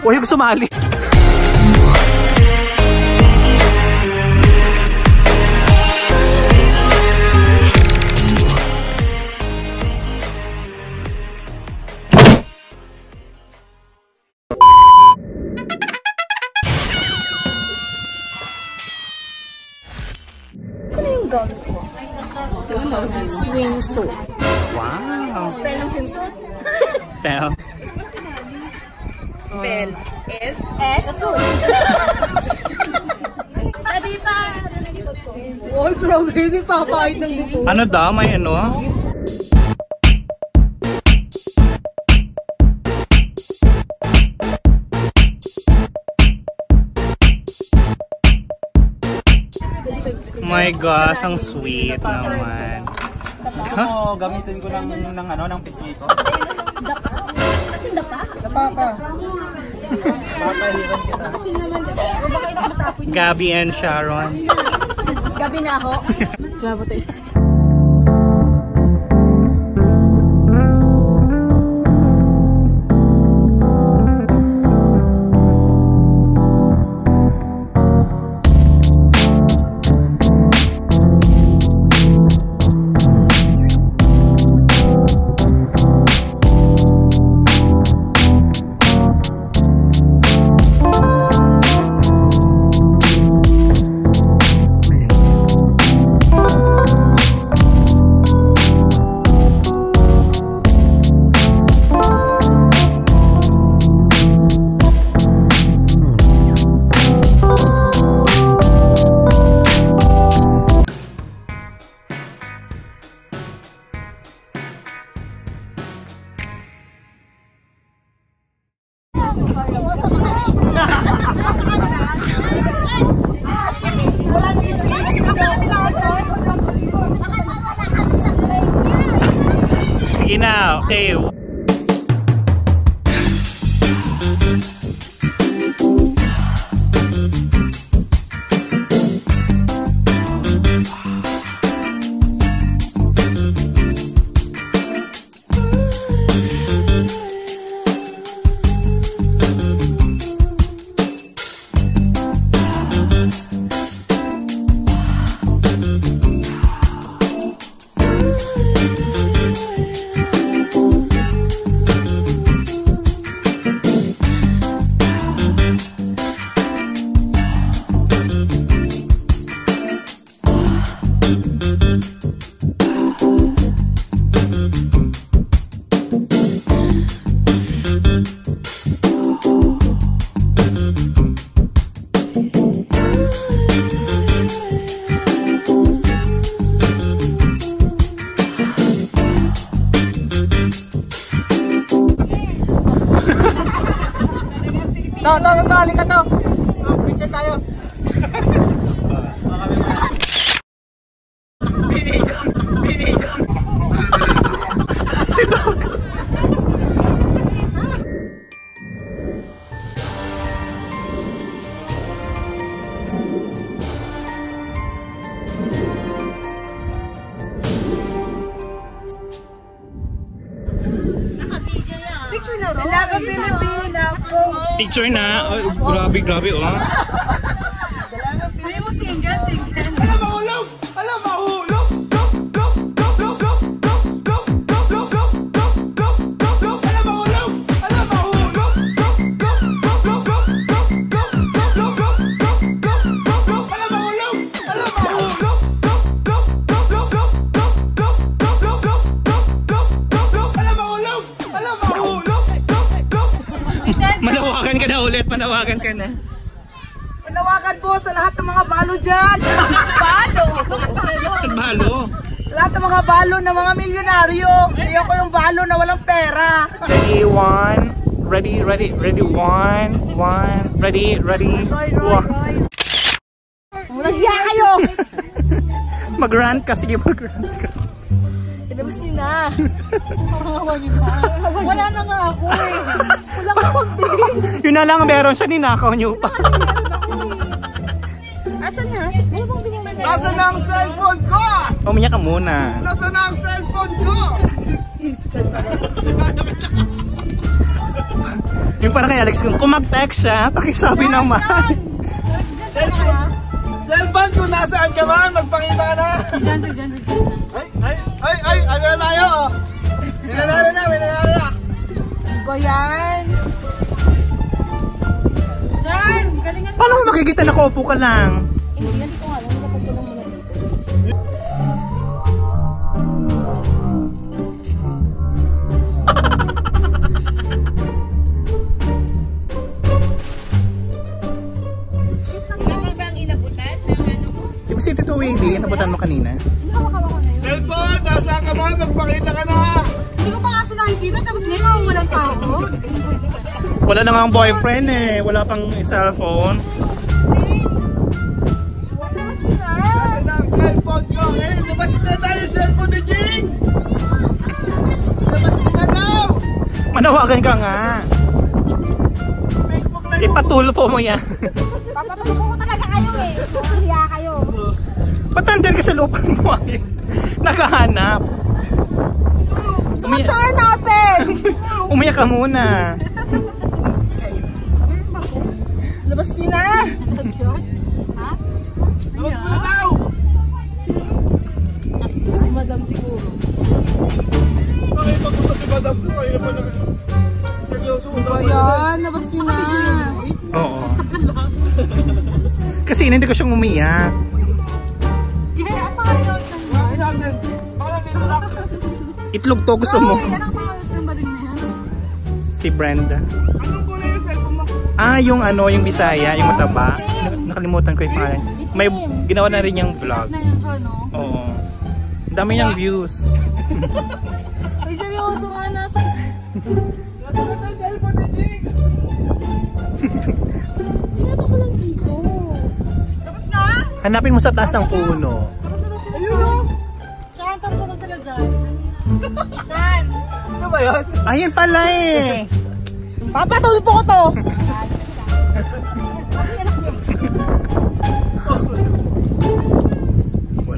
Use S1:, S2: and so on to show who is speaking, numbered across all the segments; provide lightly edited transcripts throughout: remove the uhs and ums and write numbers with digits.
S1: Huwag yung sumali.
S2: Ano yung gamit ko? Swimsuit.
S1: Wow.
S2: Spell ng swimsuit?
S1: Spell.
S2: Spell. S? S? Sabi pa. Oh, grabe. Hindi pa kahit ng dito.
S1: Ano daw? May ano? My gosh, ang sweet naman.
S3: Gusto mo gamitin ko ng pisngi ko?
S2: Dapa? Kasi dapa?
S3: Dapa pa. Papahiran kita.
S2: Kasi naman dapa. O baka ito matapon niya.
S1: Gabby and Sharon.
S2: Gabi na ako. Salamat eh.
S1: Sige na, okay.
S3: Halika to. Picture tayo. Binidyo.
S1: Si Dog.
S2: Picture na rin. Dalaga Pilipina po.
S1: Picture na. Oh, grabe oh.
S2: Ayaw mo single.
S3: Alam mahulog! Alam mahulog!
S1: Manawagan ka na ulit, manawagan ka na.
S2: Manawagan po sa lahat ng mga balo dyan. Balo?
S1: Balo?
S2: Sa lahat ng mga balo na mga milyonaryo. Ayoko yung balo na walang pera.
S1: Ready, one. Ready, one. Ready. One.
S2: Walang hiya kayo.
S1: Mag-rant ka, sige mag-rant ka.
S2: Ilabas nyo na. Wala na nga ako eh. Wala ka pag-din.
S1: Yun na lang meron siya, ninakaw niyo pa.
S2: Asan na? Wala bang bining man?
S3: Nasaan na ang cellphone ko?
S1: Umiyak ka muna.
S3: Nasaan na ang cellphone ko?
S1: Yung para kay Alex kung mag-text siya, pakisabi naman.
S3: Cellphone kung nasaan ka man, magpakita ka na. Ay, ano na tayo? May nanalo na.
S2: Ba yan? Jan, galingan mo.
S1: Paano mo makikita na kaupo ka lang?
S2: Hindi, hindi ko nga lang. Napagtulong muna dito.
S1: Di ba si Tito Willie, nabutan mo kanina?
S2: Hindi ko makawak na yun.
S3: Cellphone, nasaan ka man, magpakita ka na.
S2: Hindi ko pa nga siya nakikita. Tapos ngayon, walang tao.
S1: Wala na nga ang boyfriend eh. Wala pang cellphone.
S2: Wala masira.
S3: Nasaan ang cellphone ko? Eh, labas na tayo yung cellphone ni Jing. Labas na daw.
S1: Manawagan ka nga.
S3: Facebook live.
S1: Ipatulpo mo yan.
S2: Papatulong ko talaga kayo eh. Hiya kayo.
S1: Ba't nandyan ka sa lupan mo ay? Naghahanap.
S2: Saan siya hanapin?
S1: Umiyak ka muna.
S2: Labas niyo na. Ha?
S3: Labas mo na daw.
S2: Si Madam siguro.
S3: Pakita ko sa si Madam ko. Kayo naman na. Seryoso.
S2: Ayan, labas niyo na.
S1: Oo. Kasi hindi ko siyang umiyak.
S2: Kaya ang pangalit ng baling?
S1: Itlog to gusto mo.
S2: Yan ang pangalit ng baling na yan.
S1: Si Brenda.
S3: Anong kulay yung cellphone mo?
S1: Ah, yung ano, yung Bisaya, yung mataba. Nakalimutan ko yung pangalan. May ginawa na rin yung vlog.
S2: Na yan siya, no?
S1: Oo. Ang dami niyang views.
S2: Ay, seryoso nga nasa.
S3: Nasaan na tayo cellphone ni Jing?
S2: Sinato ko lang dito. Tapos na?
S1: Hanapin mo sa taas ng puno.
S2: Tapos na sila
S3: Ayun
S2: dyan.
S3: o.
S2: Chan, tapos na sila dyan. Chan!
S3: Ano ba yan?
S1: Ayun pala eh.
S2: Papatulpo ko to!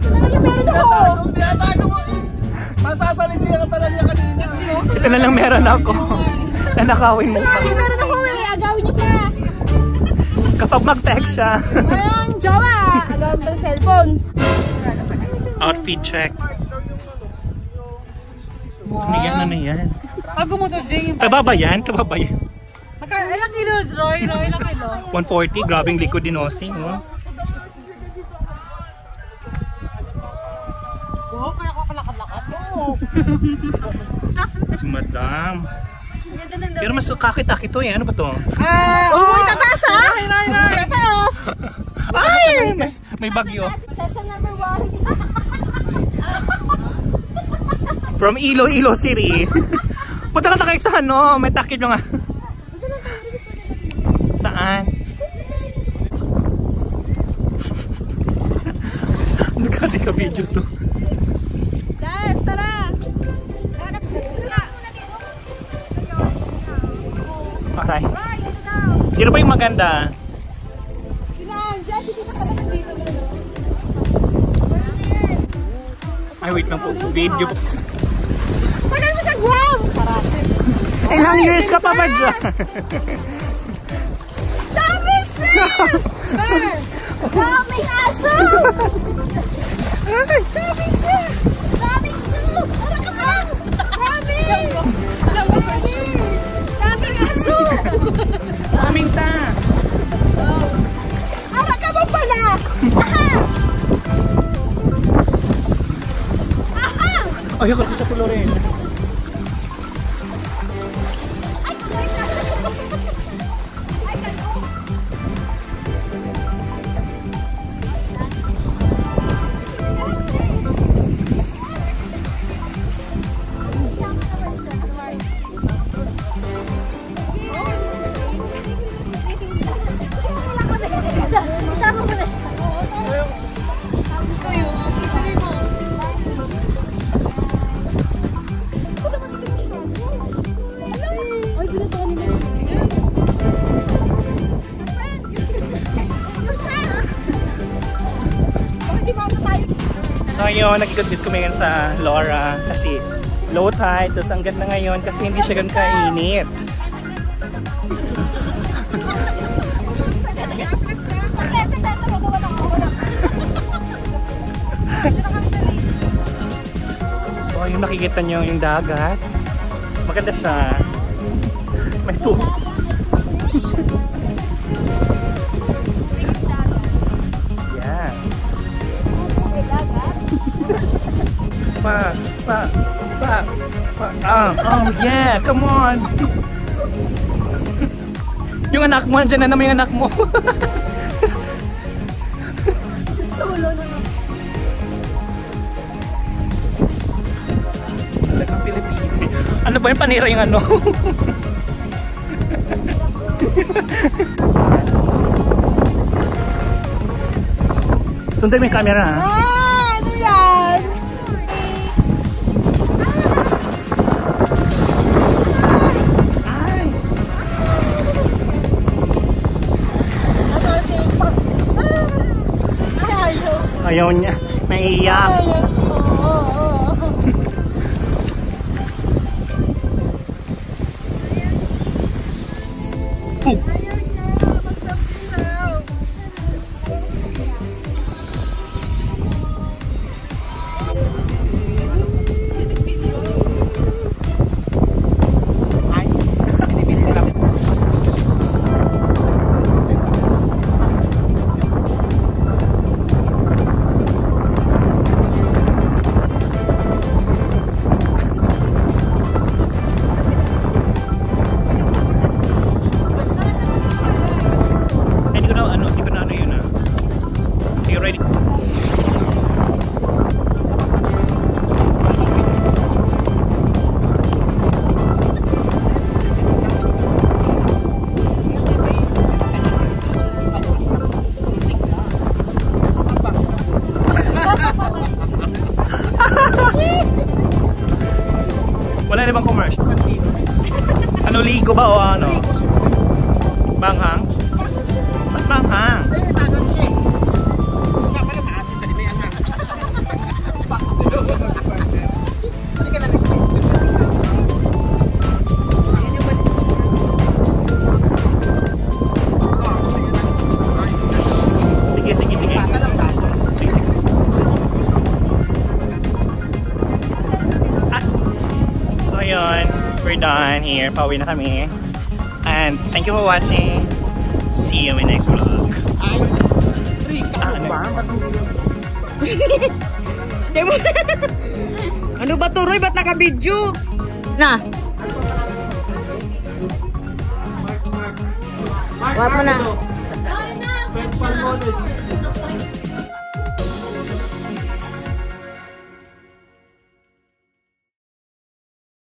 S2: Ano yung meron ako?
S3: Kung tinatago mo eh. Masasalisiya ka talaga kanina.
S1: Ito na lang meron ako. Nanakawin mo pa.
S2: Ano yung meron ako eh? Agawin niyo pa!
S1: Kapag mag-text siya.
S2: Ayun, jowa! Agawin pa yung cellphone.
S1: Outfit check. Ano yan, ano yan?
S2: Pag gumutot din yung
S1: Kababa yan? Kababa yan.
S2: ilang kilo, Roy? Ilang kilo?
S1: 140, grabing likod din Osing. Oh.
S2: Oo, kaya ko kalakad-lakad. Oo.
S1: Si Madam. Pero mas kakit-akit to eh. Ano ba to?
S2: Oo, tataas ha? Ay, tataas!
S1: Ay! May bagyo.
S2: Sa number 1.
S1: From Iloilo City. Punta ka tayo sa ano. May takip yung nga. Saan? Nagkati ka video to.
S2: Guys, tara!
S1: Aray. Sino pa yung maganda?
S2: Sinan, Jess, hindi ka pala nandito.
S1: Ay, wait lang po. Video po.
S2: Tagal mo sa Guam!
S1: Ilang years ka pa ba dyan?
S2: Dami, sir! Daming aso! Daming, sir! Daming aso! Tara ka ba? Daming! Daming aso!
S1: Aming ta.
S2: Tara ka ba pala?
S1: Ay, ako sa pulo rin.
S2: Ay, kumain na! Ay, kano! Sama mo na siya. Kayo, sabi mo. Ay, binutukan nila.
S1: So yun, nag-ikot-bit kami ngayon sa Laura kasi low tide, tapos ang ganda ngayon kasi hindi siya ganun kainit. So yung nakikita nyo yung dagat, maganda siya. May tubig. Yeah. Pa. Oh yeah, come on. Yung anak mo, andyan na naman yung anak mo.
S4: Solo na.
S1: Talagang Pilipino. Ano ba yung panira yung ano? Sundan mo yung camera ha?
S4: Ano yan?
S1: Ay! Ayaw niya. Naiiyak. Wala na bang commercial? Ano, ligo ba o ano? Banghang? Ba't banghang? Sige. So ayun, we're done here. Pauwi na kami. And thank you for watching. See you in my next vlog.
S2: Ano ba to, Roy? Ba't naka-video?
S4: Na. Wag mo na.